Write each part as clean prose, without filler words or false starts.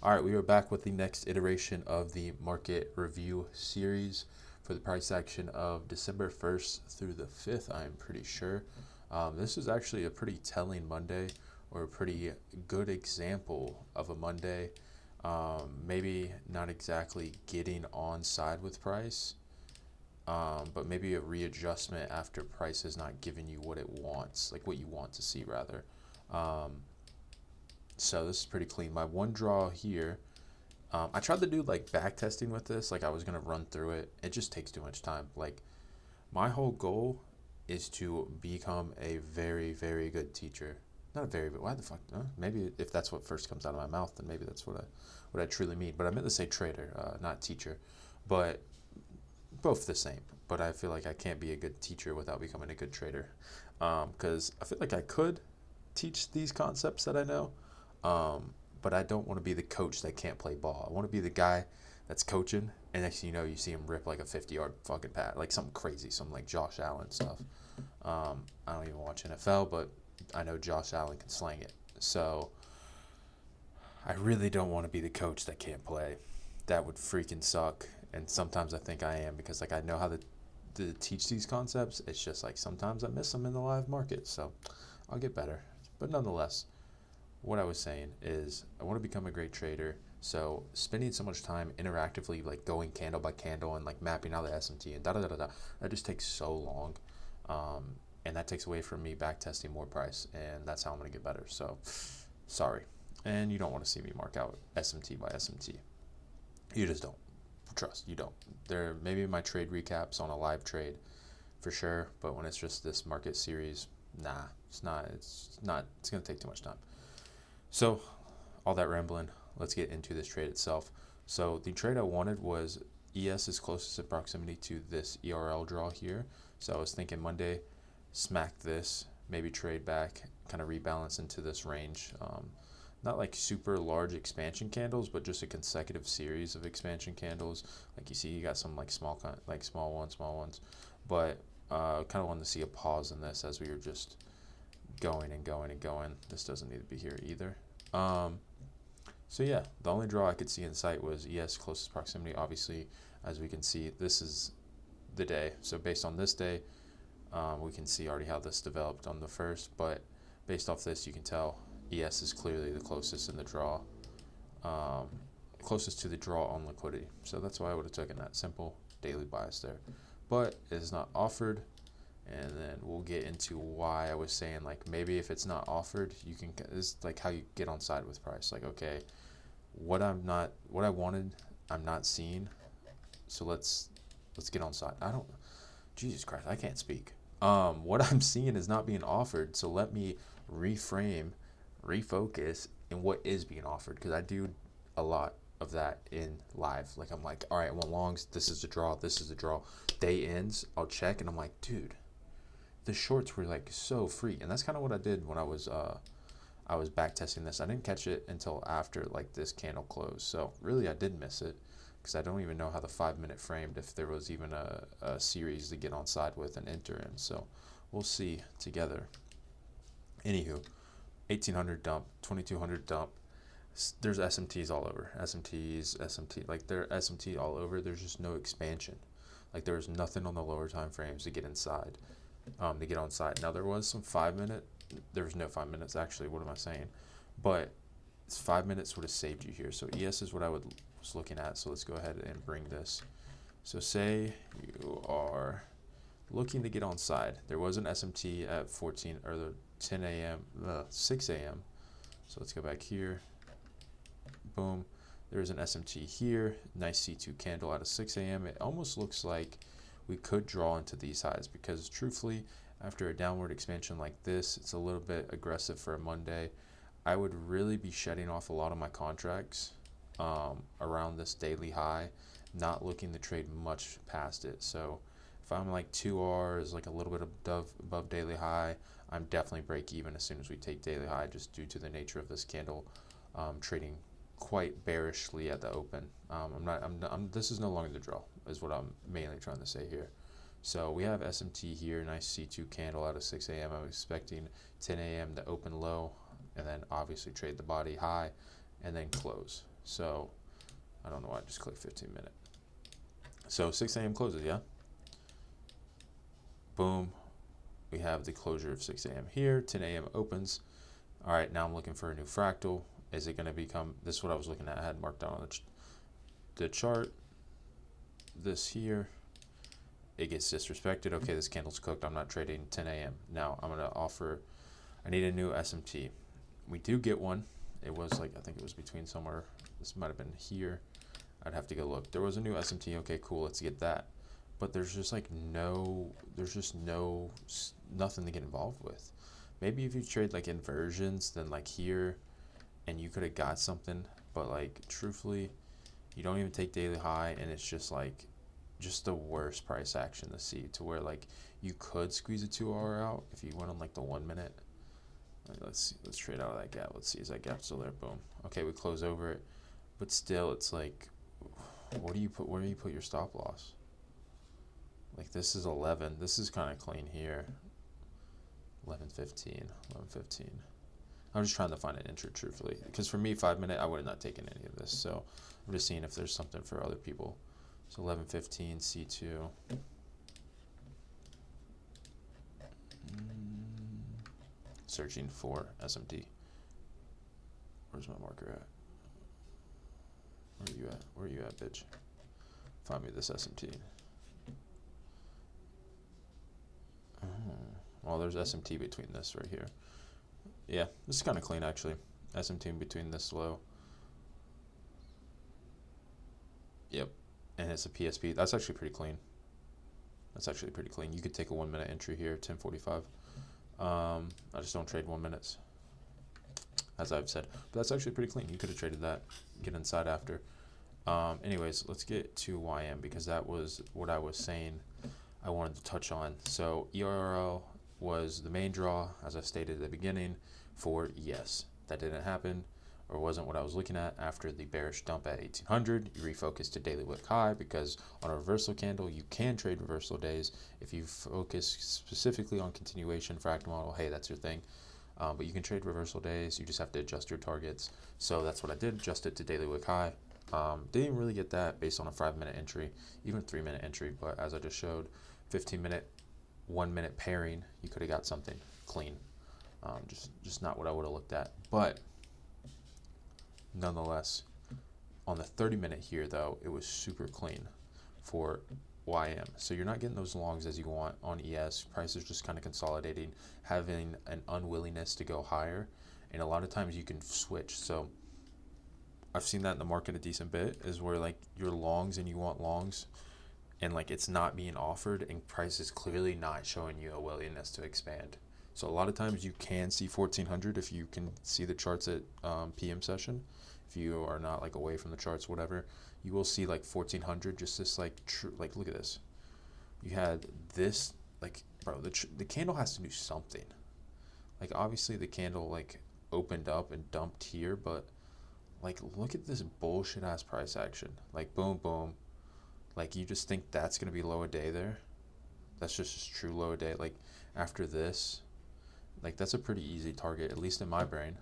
All right, we are back with the next iteration of the market review series for the price action of December 1st through the 5th, I'm pretty sure. This is actually a pretty telling Monday, or a pretty good example of a Monday. Maybe not exactly getting on side with price, but maybe a readjustment after price is not giving you what it wants, like what you want to see rather. Um, so this is pretty clean. My one draw here, I tried to do like back testing with this, like I was gonna run through it. It just takes too much time. Like my whole goal is to become a very, very good teacher. Not a very, but why the fuck? Maybe if that's what first comes out of my mouth, then maybe that's what I truly mean. But I meant to say trader, not teacher. But both the same. But I feel like I can't be a good teacher without becoming a good trader, because I feel like I could teach these concepts that I know, but I don't want to be the coach that can't play ball. I want to be the guy that's coaching, and next thing you know, you see him rip like a 50-yard fucking pass, like something crazy, some like Josh Allen stuff. I don't even watch NFL, but I know Josh Allen can slang it. So I really don't want to be the coach that can't play. That would freaking suck. And sometimes I think I am, because like I know how to teach these concepts. It's just like sometimes I miss them in the live market. So I'll get better. But nonetheless, what I was saying is I want to become a great trader. So spending so much time interactively, like going candle by candle and like mapping out the SMT and da da da da, that just takes so long. And that takes away from me back testing more price, and that's how I'm going to get better. So sorry. And you don't want to see me mark out SMT by SMT. You just don't. Trust, you don't. There maybe my trade recaps on a live trade for sure, but when it's just this market series, nah, it's not. It's going to take too much time. So all that rambling, let's get into this trade itself. So the trade I wanted was ES is closest in proximity to this ERL draw here. So I was thinking Monday, smack this, maybe trade back, kind of rebalance into this range. Not like super large expansion candles, but just a consecutive series of expansion candles. Like you see, you got some like small ones, but kind of wanted to see a pause in this as we were just going and going and going. This doesn't need to be here either. So yeah, the only draw I could see in sight was ES closest proximity. Obviously, as we can see, this is the day. So based on this day, we can see already how this developed on the first, but based off this, you can tell ES is clearly the closest in the draw, closest to the draw on liquidity. So that's why I would have taken that simple daily bias there. But it is not offered, and then we'll get into why I was saying like maybe if it's not offered, you can. This is like how you get on side with price. Like okay, what I wanted, I'm not seeing. So let's get on side. Jesus Christ, I can't speak. What I'm seeing is not being offered. So let me refocus in what is being offered, because I do a lot of that in live. Like I'm like, all right, I want longs. This is the draw. This is the draw. Day ends. I'll check, and I'm like, dude, the shorts were like so free, and that's kind of what I did when I was back testing this. I didn't catch it until after like this candle closed. So really, I did miss it, because I don't even know how the 5-minute framed, if there was even a series to get on side with and enter in. So we'll see together. Anywho, 1800 dump, 2200 dump. There's SMTs all over. SMT, like they're SMT all over. There's just no expansion. Like there was nothing on the lower time frames to get inside, to get on side. Now there was some 5-minute. There was no 5 minutes actually. What am I saying? But 5 minutes would have saved you here. So ES is what I was looking at. So let's go ahead and bring this. So say you are looking to get on side. There was an SMT at 14 or the 10 a.m. 6 a.m. So let's go back here. Boom. There's an SMT here. Nice C2 candle out of 6 a.m. It almost looks like we could draw into these highs, because truthfully, after a downward expansion like this, it's a little bit aggressive for a Monday. I would really be shedding off a lot of my contracts around this daily high, not looking to trade much past it. So if I'm like 2R is like a little bit above daily high, I'm definitely break even as soon as we take daily high, just due to the nature of this candle trading quite bearishly at the open. This is no longer the draw, is what I'm mainly trying to say here. So we have SMT here, nice C2 candle out of 6 a.m. I'm expecting 10 a.m. to open low, and then obviously trade the body high, and then close. So I don't know why I just clicked 15 minute. So 6 a.m. closes, yeah? Boom. We have the closure of 6 a.m. here. 10 a.m. opens. All right, now I'm looking for a new fractal. Is it going to become, this is what I was looking at. I had marked down on the chart. This here, it gets disrespected. Okay, this candle's cooked. I'm not trading 10 a.m. Now I'm going to offer, I need a new SMT. We do get one. It was like, I think it was between somewhere. This might have been here. I'd have to go look. There was a new SMT. Okay, cool. Let's get that. But there's just like nothing to get involved with. Maybe if you trade like inversions, then like here, and you could have got something. But like truthfully, you don't even take daily high, and it's just like, just the worst price action to see, to where like you could squeeze a 2 hour out if you went on like the 1 minute. Right, let's see, let's trade out of that gap. Let's see, is that gap still there? Boom. Okay, we close over it, but still, it's like, what do you put? Where do you put your stop loss? Like this is 11. This is kind of clean here. 11.15. 11.15. I'm just trying to find an entry, truthfully, because for me, 5 minute, I would have not taken any of this. So I'm just seeing if there's something for other people. So 11.15 C2. Searching for SMT. Where's my marker at? Where are you at? Where are you at, bitch? Find me this SMT. Oh, well, there's SMT between this right here. Yeah, this is kind of clean, actually. SMT in between this low. Yep, and it's a PSP. That's actually pretty clean. That's actually pretty clean. You could take a 1 minute entry here, 10:45. I just don't trade 1 minutes, as I've said. But that's actually pretty clean. You could have traded that, get inside after. Anyways, let's get to YM, because that was what I was saying I wanted to touch on. So ERL was the main draw, as I stated at the beginning, for ES. That didn't happen, or wasn't what I was looking at. After the bearish dump at 1800, you refocus to daily wick high, because on a reversal candle, you can trade reversal days. If you focus specifically on continuation fractal model, hey, that's your thing. But you can trade reversal days. You just have to adjust your targets. So that's what I did, adjust it to daily wick high. Didn't really get that based on a 5 minute entry, even a 3 minute entry. But as I just showed, 15 minute, 1 minute pairing, you could have got something clean. Just not what I would have looked at. But nonetheless, on the 30 minute here though, it was super clean for YM. So you're not getting those longs as you want on ES. Price is just kind of consolidating, having an unwillingness to go higher, and a lot of times you can switch. So I've seen that in the market a decent bit, is where like you're longs and you want longs, and like it's not being offered, and price is clearly not showing you a willingness to expand. So a lot of times you can see 1400 if you can see the charts at PM session. If you are not like away from the charts, whatever, you will see like 1400. Just this like like look at this. You had this, like, bro, the candle has to do something. Like obviously the candle like opened up and dumped here, but like look at this bullshit ass price action. Like boom boom. Like you just think that's gonna be low a day there. That's just true low a day. Like after this, like that's a pretty easy target, at least in my brain,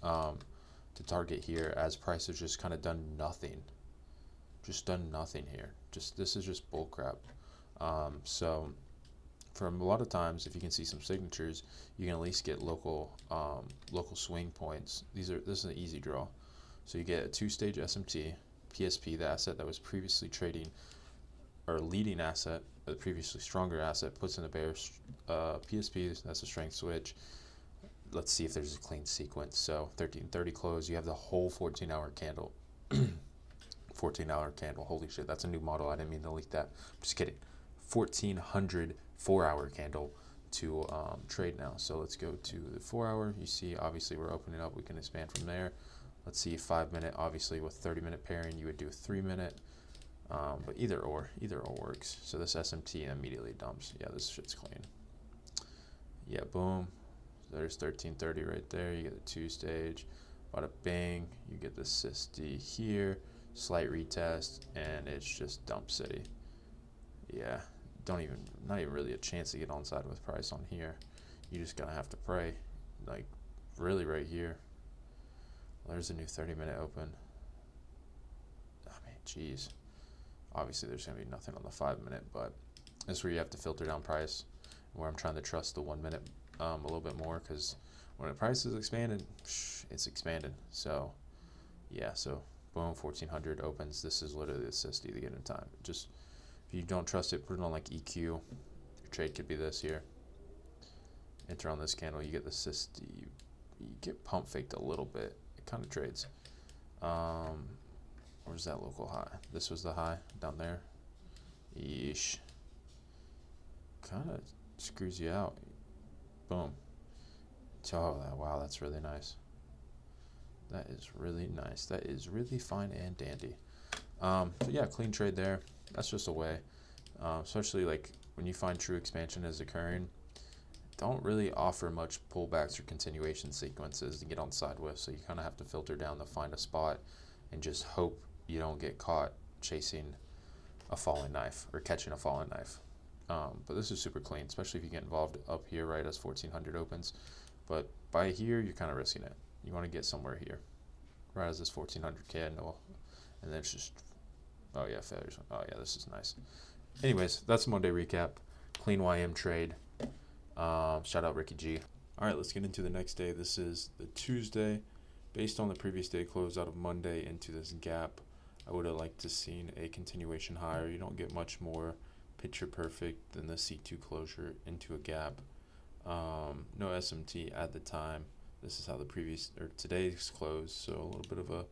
to target here, as price has just kind of done nothing. Just done nothing here. This is just bull crap. So from a lot of times, if you can see some signatures, you can at least get local swing points. This is an easy draw. So you get a 2-stage SMT, PSP, the asset that was previously trading, or leading asset, the previously stronger asset, puts in a bearish PSP. That's a strength switch. Let's see if there's a clean sequence. So 13:30 close. You have the whole 14-hour candle. 14-hour candle. Holy shit, that's a new model. I didn't mean to leak that. I'm just kidding. 1400 4-hour candle to trade now. So let's go to the 4-hour. You see, obviously we're opening up. We can expand from there. Let's see, 5 minute. Obviously with 30 minute pairing, you would do a 3 minute. But either or works. So this SMT immediately dumps. Yeah, this shit's clean. Yeah, boom. There's 13:30 right there. You get the 2-stage. Bada bang. You get the SysD here. Slight retest, and it's just dump city. Yeah, not even really a chance to get onside with price on here. You just gonna have to pray. Like really right here. There's a new 30 minute open. geez. Obviously, there's going to be nothing on the 5 minute, but this is where you have to filter down price, where I'm trying to trust the 1 minute a little bit more, because when the price is expanded, it's expanded. So, yeah, so boom, 1400 opens. This is literally the SSD to get in time. Just, if you don't trust it, put it on like EQ. Your trade could be this here. Enter on this candle, you get the SSD. You get pump faked a little bit. It kind of trades. Where's that local high? This was the high down there. Yeesh. Kind of screws you out. Boom. Oh, wow, that's really nice. That is really nice. That is really fine and dandy. So yeah, clean trade there. That's just a way. Especially like when you find true expansion is occurring, don't really offer much pullbacks or continuation sequences to get on side with. So you kind of have to filter down to find a spot and just hope you don't get caught chasing a falling knife or catching a falling knife. But this is super clean, especially if you get involved up here right as 1400 opens. But by here, you're kind of risking it. You want to get somewhere here, right as this 1400 candle, and then it's just, oh yeah, failures. Oh yeah, this is nice. Anyways, that's Monday recap. Clean YM trade. Shout out Ricky G. All right, let's get into the next day. This is the Tuesday. Based on the previous day close out of Monday into this gap, I would have liked to seen a continuation higher. You don't get much more picture perfect than the C2 closure into a gap. No SMT at the time. This is how the previous or today's closed, so a little bit of a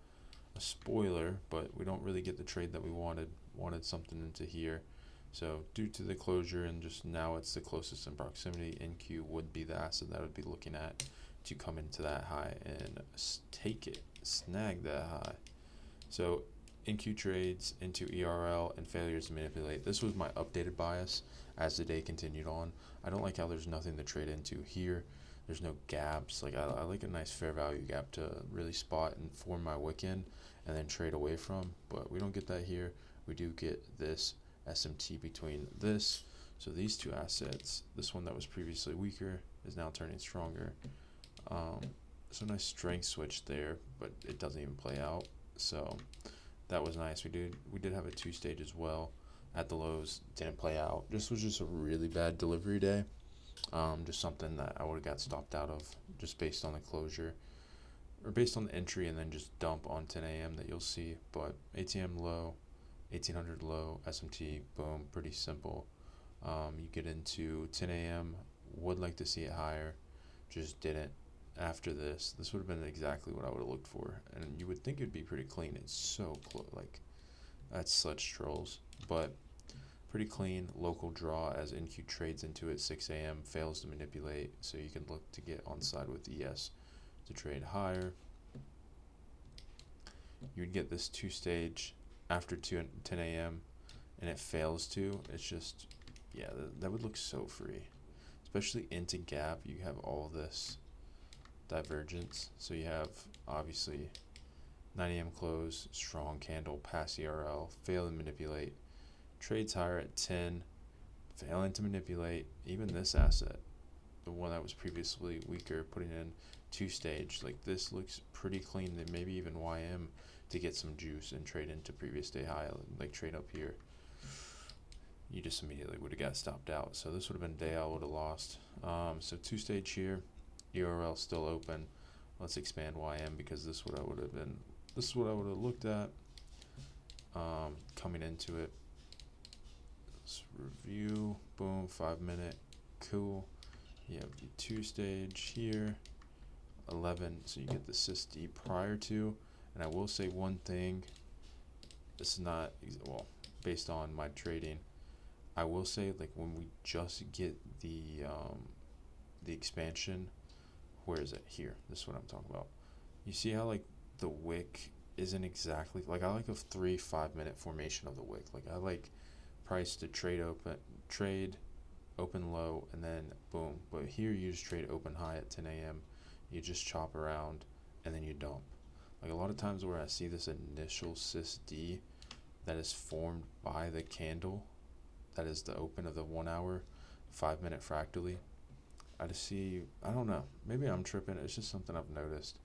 spoiler, but we don't really get the trade that we wanted. Wanted something into here. So due to the closure and just now it's the closest in proximity, NQ would be the asset that I would be looking at to come into that high and take it, snag that high. So NQ trades into ERL and failures to manipulate. This was my updated bias as the day continued on. I don't like how there's nothing to trade into here. There's no gaps. Like I like a nice fair value gap to really spot and form my wick in and then trade away from. But we don't get that here. We do get this SMT between this. So these two assets, this one that was previously weaker is now turning stronger. So nice strength switch there, but it doesn't even play out. So that was nice. We did have a 2-stage as well at the lows. Didn't play out. This was just a really bad delivery day. Just something that I would have got stopped out of just based on the closure or based on the entry and then just dump on 10 a.m. that you'll see. But ATM low, 1800 low, SMT, boom, pretty simple. You get into 10 a.m. Would like to see it higher, just didn't. After this would have been exactly what I would have looked for, and you would think it'd be pretty clean. It's so close, like that's such trolls, but pretty clean. Local draw as NQ trades into it. 6 a.m. fails to manipulate, so you can look to get on side with ES to trade higher. You would get this 2-stage after 10 a.m. and it fails to. It's just, yeah, that would look so free, especially into gap. You have all this divergence, so you have obviously 9 a.m. close, strong candle, pass ERL, fail to manipulate, trades higher at 10, failing to manipulate. Even this asset, the one that was previously weaker, putting in 2-stage, like this looks pretty clean. Then maybe even YM to get some juice and trade into previous day high, like trade up here. You just immediately would have got stopped out. So this would have been a day I would have lost. So 2-stage here. URL still open. Let's expand YM because this is what I would have looked at coming into it. Let's review. Boom, 5-minute. Cool. You have the 2-stage here. 11. So you get the SysD prior to. And I will say one thing. This is not well based on my trading. I will say like when we just get the expansion. Where is it? Here. This is what I'm talking about. You see how like the wick isn't exactly like I like a 3-5 minute formation of the wick. Like I like price to trade open low and then boom. But here you just trade open high at 10 a.m. You just chop around and then you dump. Like a lot of times where I see this initial SysD that is formed by the candle, that is the open of the 1 hour, 5 minute fractally. I just see, I don't know, maybe I'm tripping. It's just something I've noticed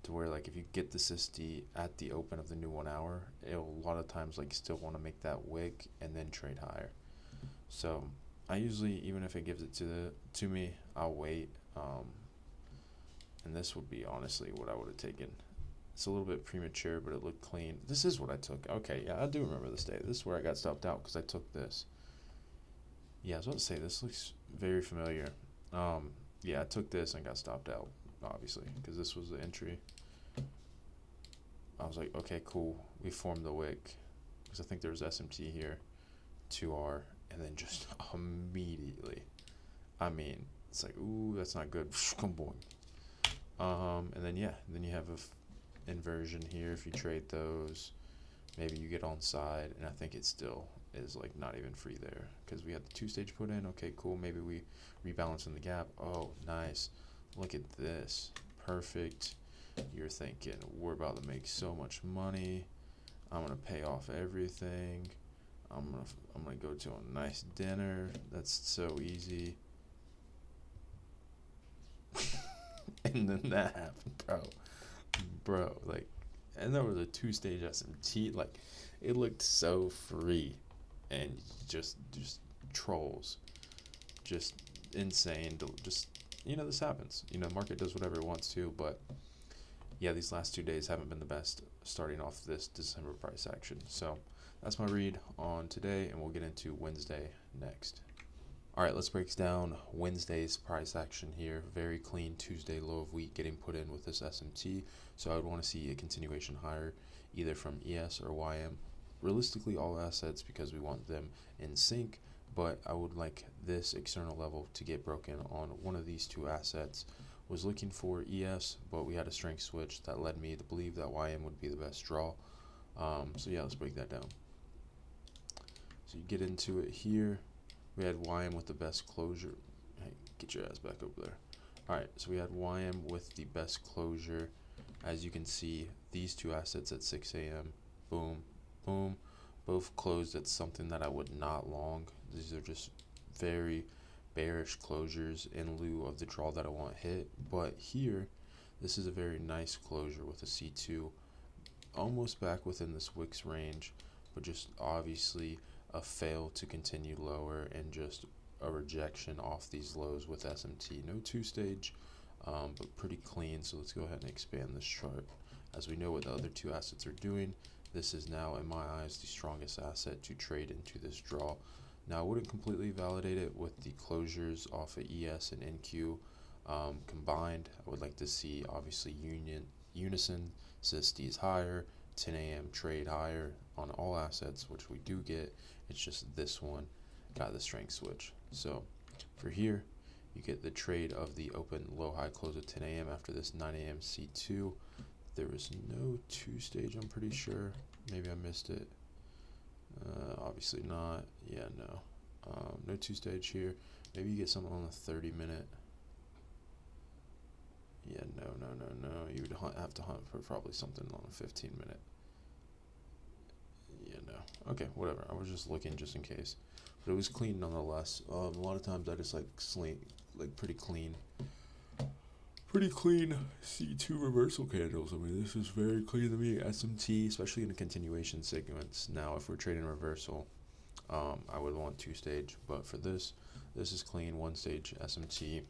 to where like if you get the SISD at the open of the new 1 hour, it'll a lot of times like still want to make that wick and then trade higher. So I usually, even if it gives it to me, I'll wait. And this would be honestly what I would have taken. It's a little bit premature, but it looked clean. This is what I took. Okay, yeah, I do remember this day. This is where I got stopped out because I took this. Yeah, I was about to say, this looks very familiar. Yeah, I took this and got stopped out, obviously, because this was the entry. I was like, okay, cool. We formed the wick because I think there was SMT here, 2R, and then just immediately, I mean, it's like, ooh, that's not good. And then yeah, then you have a inversion here. If you trade those, maybe you get onside, and I think it still is like not even free there because we had the 2-stage put in. Okay, cool. Maybe we rebalance in the gap. Oh, nice. Look at this. Perfect. You're thinking we're about to make so much money. I'm gonna pay off everything. I'm gonna go to a nice dinner. That's so easy. And then that happened, bro. Like, and there was a 2-stage SMT. Like, it looked so free, and just trolls, just insane. Just this happens. Market does whatever it wants to, but yeah, these last 2 days haven't been the best starting off this December price action. So that's my read on today, and we'll get into Wednesday next. All right, let's break down Wednesday's price action here. Very clean Tuesday low of week getting put in with this SMT. So I would want to see a continuation higher, either from ES or YM. Realistically, all assets because we want them in sync, but I would like this external level to get broken on one of these two assets. Was looking for ES, but we had a strength switch that led me to believe that YM would be the best draw. So yeah, let's break that down. So you get into it here. We had YM with the best closure. Hey, get your ass back over there. All right, so we had YM with the best closure. As you can see, these two assets at 6 a.m. Boom, boom, both closed at something that I would not long. These are just very bearish closures in lieu of the draw that I want hit. But here, this is a very nice closure with a C2, almost back within this Wicks range, but just obviously a fail to continue lower and just a rejection off these lows with SMT. No 2-stage, but pretty clean. So let's go ahead and expand this chart. As we know what the other two assets are doing, this is now, in my eyes, the strongest asset to trade into this draw. Now, I wouldn't completely validate it with the closures off of ES and NQ combined. I would like to see, obviously, unison, SISDs higher, 10 a.m. trade higher on all assets, which we do get. It's just this one got the strength switch. So for here, you get the trade of the open low high close at 10 a.m. after this 9 a.m. C2. There was no 2-stage, I'm pretty sure. Maybe I missed it. Obviously not. Yeah, no. No 2-stage here. Maybe you get something on the 30-minute. Yeah, no. You would have to hunt for probably something on the 15-minute. Yeah, no. Okay, whatever. I was just looking just in case. But it was clean nonetheless. A lot of times I just like pretty clean. Pretty clean C2 reversal candles. I mean, this is very clean to me. SMT, especially in a continuation sequence. Now, if we're trading reversal, I would want 2-stage. But for this is clean 1-stage SMT.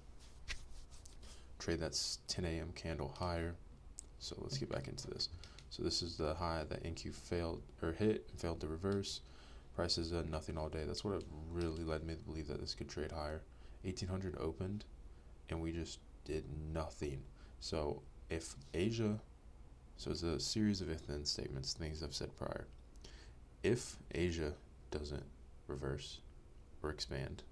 Trade that's 10 a.m. candle higher. So let's get back into this. So this is the high that NQ failed or hit and failed to reverse. Price is nothing all day. That's what really led me to believe that this could trade higher. 1800 opened, and we just did nothing. So if Asia, so it's a series of if-then statements, things I've said prior. If Asia doesn't reverse or expand,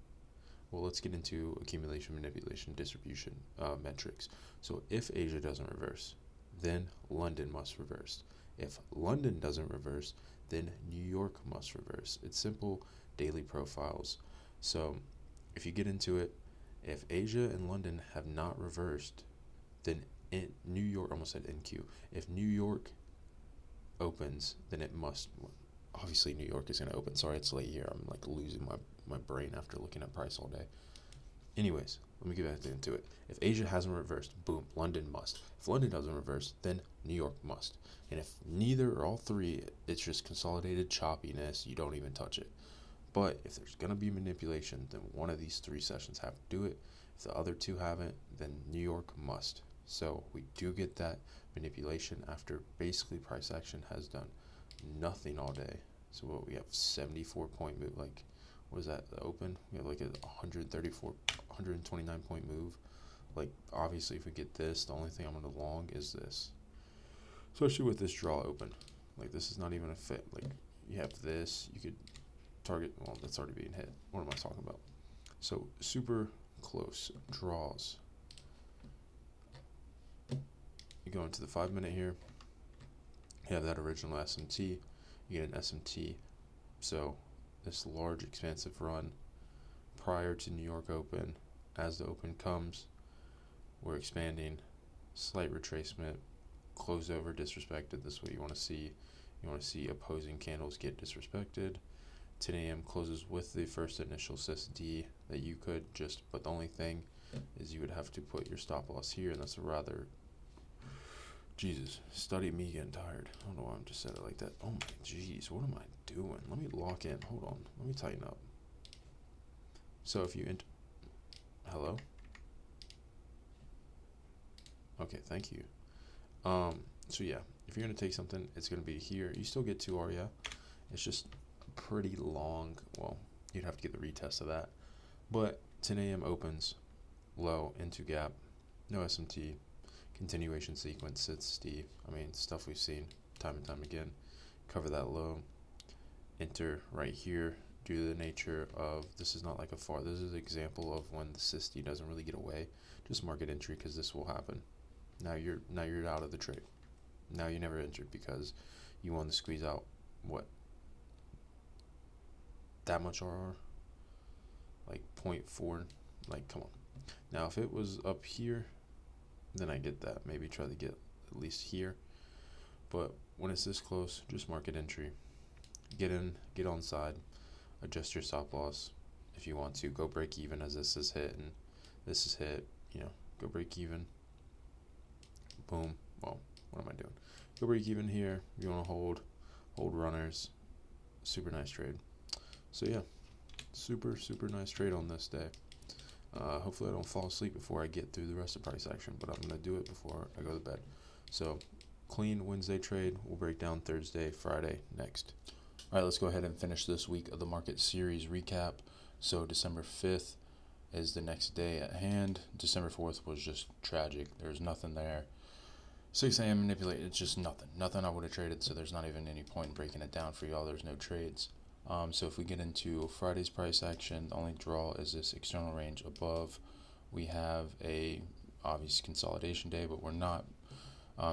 well, let's get into accumulation, manipulation, distribution metrics. So if Asia doesn't reverse, then London must reverse. If London doesn't reverse, then New York must reverse. It's simple daily profiles. So if you get into it, if Asia and London have not reversed, then New York, almost said NQ. If New York opens, then it must, obviously New York is going to open. Sorry, it's late here. I'm like losing my brain after looking at price all day. Anyways, let me get back into it. If Asia hasn't reversed, boom, London must. If London doesn't reverse, then New York must. And if neither or all three, it's just consolidated choppiness, you don't even touch it. But if there's going to be manipulation, then one of these three sessions have to do it. If the other two haven't, then New York must. So we do get that manipulation after basically price action has done nothing all day. So what we have 74 point move, like what is that, the open? We have like a 129 point move. Like obviously if we get this, the only thing I'm going to long is this. Especially with this draw open. Like this is not even a fit. Like you have this, you could target, well that's already being hit. What am I talking about? So super close draws. You go into the 5 minute here, you have that original SMT, you get an SMT. So this large expansive run prior to New York Open, as the open comes, we're expanding, slight retracement, close over, disrespected. This is what you want to see. You want to see opposing candles get disrespected. 10 a.m. closes with the first initial SSD that you could just, but the only thing is you would have to put your stop loss here, and that's a rather, Jesus, study me getting tired. I don't know why I just said it like that. Oh my jeez, what am I doing? Let me lock in. Hold on. Let me tighten up. So if you hello? Okay, thank you. So yeah, if you're gonna take something, it's gonna be here. You still get 2 REA. It's just pretty long. Well, you'd have to get the retest of that. But 10 a.m. opens low into gap, no SMT. Continuation sequence sits steep. I mean, stuff we've seen time and time again. Cover that low. Enter right here due to the nature of this is not like a far. This is an example of when the SSD doesn't really get away. Just market entry because this will happen. Now you're out of the trade. Now you never entered because you want to squeeze out what? That much RR? Like 0.4. Like come on. Now if it was up here, then I get that. Maybe try to get at least here. But when it's this close, just market entry. Get in, get on side, adjust your stop loss. If you want to, go break even as this is hit and this is hit, go break even. Boom. Well, what am I doing? Go break even here. You want to hold runners. Super nice trade. So yeah, super nice trade on this day. Hopefully I don't fall asleep before I get through the rest of price action, but I'm going to do it before I go to bed. So clean Wednesday trade. We'll break down Thursday, Friday next. All right, let's go ahead and finish this week of the market series recap. So December 5th is the next day at hand. December 4th was just tragic. There's nothing there. 6 a.m. manipulated. It's just nothing. Nothing I would have traded, so there's not even any point in breaking it down for y'all. There's no trades. So if we get into Friday's price action, the only draw is this external range above. We have a obvious consolidation day, but we're not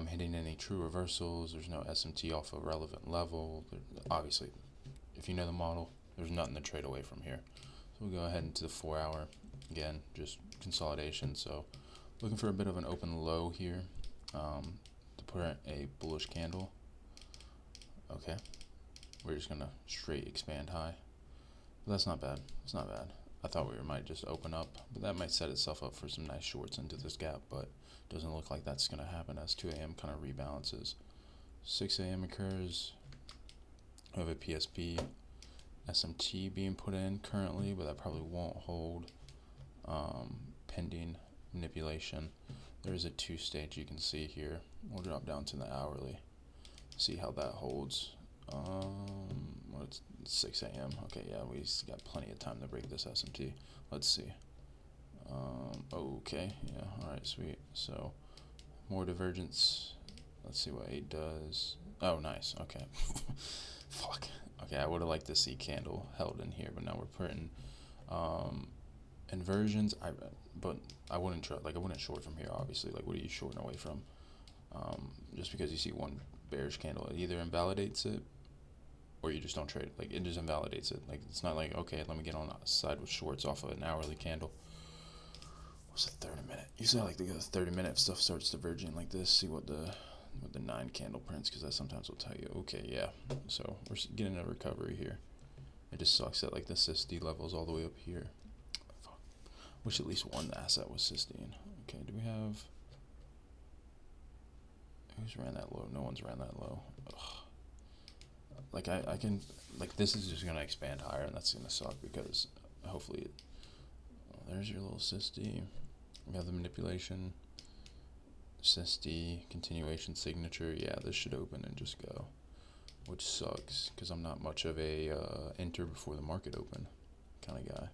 hitting any true reversals. There's no SMT off a relevant level. Obviously, if you know the model, there's nothing to trade away from here. So we'll go ahead into the 4 hour. Again, just consolidation. So looking for a bit of an open low here to put in a bullish candle. Okay. We're just going to straight expand high. But that's not bad. It's not bad. I thought we might just open up, but that might set itself up for some nice shorts into this gap, but doesn't look like that's going to happen as 2 a.m. kind of rebalances. 6 a.m. occurs. We have a PSP SMT being put in currently, but that probably won't hold pending manipulation. There's a 2-stage you can see here. We'll drop down to the hourly. See how that holds. It's 6 a.m. Okay, yeah, we got plenty of time to break this SMT. Let's see. Okay, yeah, all right, sweet. So more divergence. Let's see what 8 does. Oh, nice. Okay. Fuck. Okay, I would have liked to see candle held in here, but now we're putting inversions. But I wouldn't try. Like I wouldn't short from here. Obviously, like what are you shorting away from? Just because you see one bearish candle, it either invalidates it or you just don't trade it. Like it just invalidates it. Like it's not like, okay, let me get on the side with shorts off of an hourly candle. What's a 30 minute? Usually I like to go 30 minute if stuff starts diverging like this. See what the 9 candle prints, because that sometimes will tell you, okay, yeah. So we're getting a recovery here. It just sucks that like the SSD level is all the way up here. Fuck. Wish at least one asset was cysteine. Okay, do we have... Who's ran that low? No one's ran that low. Ugh. Like, I can... Like, this is just going to expand higher, and that's going to suck because hopefully... there's your little cysteine. We have the manipulation. Cysteine, continuation signature. Yeah, this should open and just go. Which sucks because I'm not much of a enter before the market open kind of guy.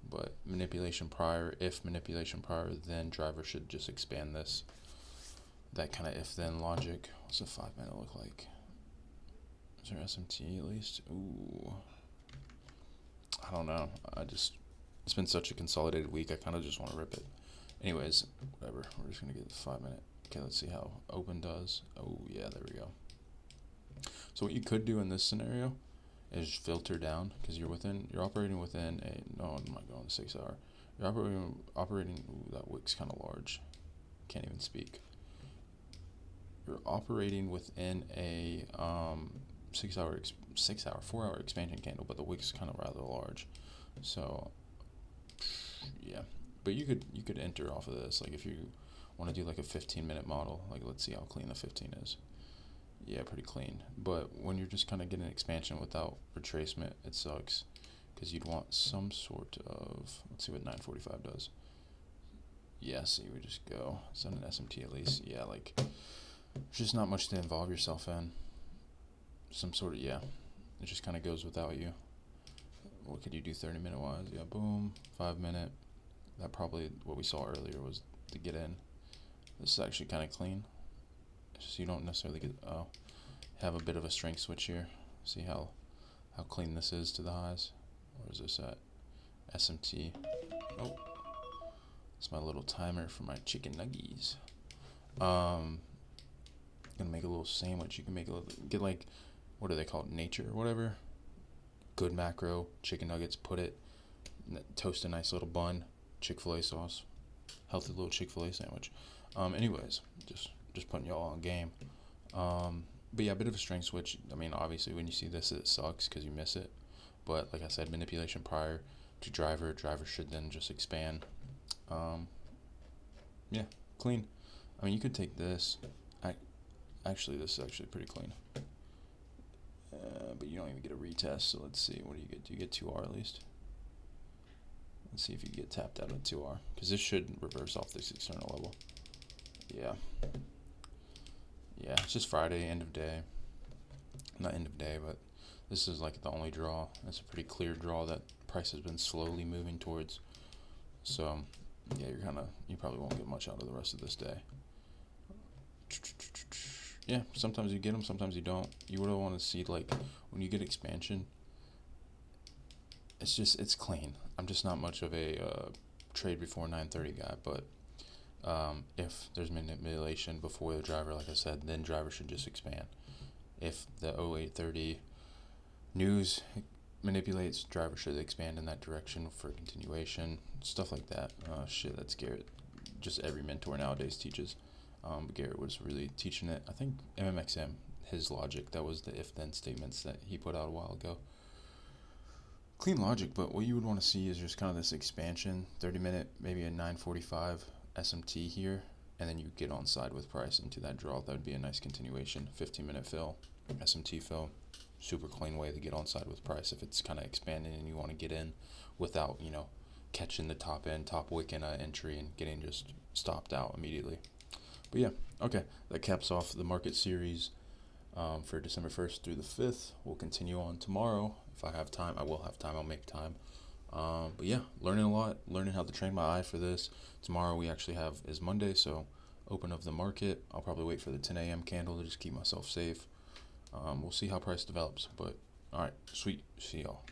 But manipulation prior, if manipulation prior, then driver should just expand this. That kind of if-then logic. What's a 5 minute look like? Is there SMT at least? Ooh. I don't know. It's been such a consolidated week. I kind of just want to rip it. Anyways, whatever. We're just going to get the 5 minute. Okay, let's see how open does. Oh, yeah, there we go. So what you could do in this scenario is filter down because you're operating within a, no, I'm not going 6 hour. You're operating, ooh, that wick's kind of large. Can't even speak. You're operating within a 4 hour expansion candle, but the wick's kind of rather large. So, yeah. But you could enter off of this, like if you want to do like a 15-minute model, like let's see how clean the 15 is. Yeah, pretty clean. But when you're just kind of getting expansion without retracement, it sucks because you'd want some sort of, let's see what 945 does. Yeah, see, we just go. It's on an SMT at least. Yeah, like, there's just not much to involve yourself in. Some sort of, yeah, it just kind of goes without you. What could you do 30-minute wise? Yeah, boom, 5 minute. That probably what we saw earlier was to get in. This is actually kind of clean. It's just you don't necessarily get, have a bit of a strength switch here. See how clean this is to the highs. Where is this at? SMT. Oh, it's my little timer for my chicken nuggies. Gonna make a little sandwich. You can make get like, what are they called? Nature or whatever. Good macro chicken nuggets. Put it, toast a nice little bun. Chick-fil-A sauce. Healthy little Chick-fil-A sandwich. Anyways, just putting y'all on game. But yeah, a bit of a strength switch. I mean, obviously, when you see this, it sucks because you miss it. But like I said, manipulation prior to driver. Driver should then just expand. Yeah, clean. I mean, you could take this. Actually, this is actually pretty clean. But you don't even get a retest. So let's see. What do you get? Do you get 2R at least? Let's see if you get tapped out at 2R. Because this should reverse off this external level. Yeah. Yeah, it's just Friday, end of day. Not end of day, but this is like the only draw. It's a pretty clear draw that price has been slowly moving towards. So, yeah, you probably won't get much out of the rest of this day. Yeah, sometimes you get them, sometimes you don't. You would want to see, like, when you get expansion, it's clean. I'm just not much of a trade before 9:30 guy, but if there's manipulation before the driver, like I said, then driver should just expand. If the 0830 news manipulates, driver should expand in that direction for continuation, stuff like that. Shit, that's Garrett. Just every mentor nowadays teaches. But Garrett was really teaching it. I think MMXM, his logic, that was the if-then statements that he put out a while ago. Clean logic, but what you would want to see is just kind of this expansion, 30-minute, maybe a 945 SMT here, and then you get on side with price into that draw. That would be a nice continuation. 15-minute fill, SMT fill, super clean way to get on side with price if it's kind of expanding and you want to get in without, catching the top end, top wick in an entry and getting just stopped out immediately. But yeah, okay, that caps off the market series for December 1st through the 5th. We'll continue on tomorrow. If I have time, I will have time. I'll make time. But yeah, learning a lot, learning how to train my eye for this. Tomorrow we actually is Monday, so open of the market. I'll probably wait for the 10 a.m. candle to just keep myself safe. We'll see how price develops. But all right, sweet. See y'all.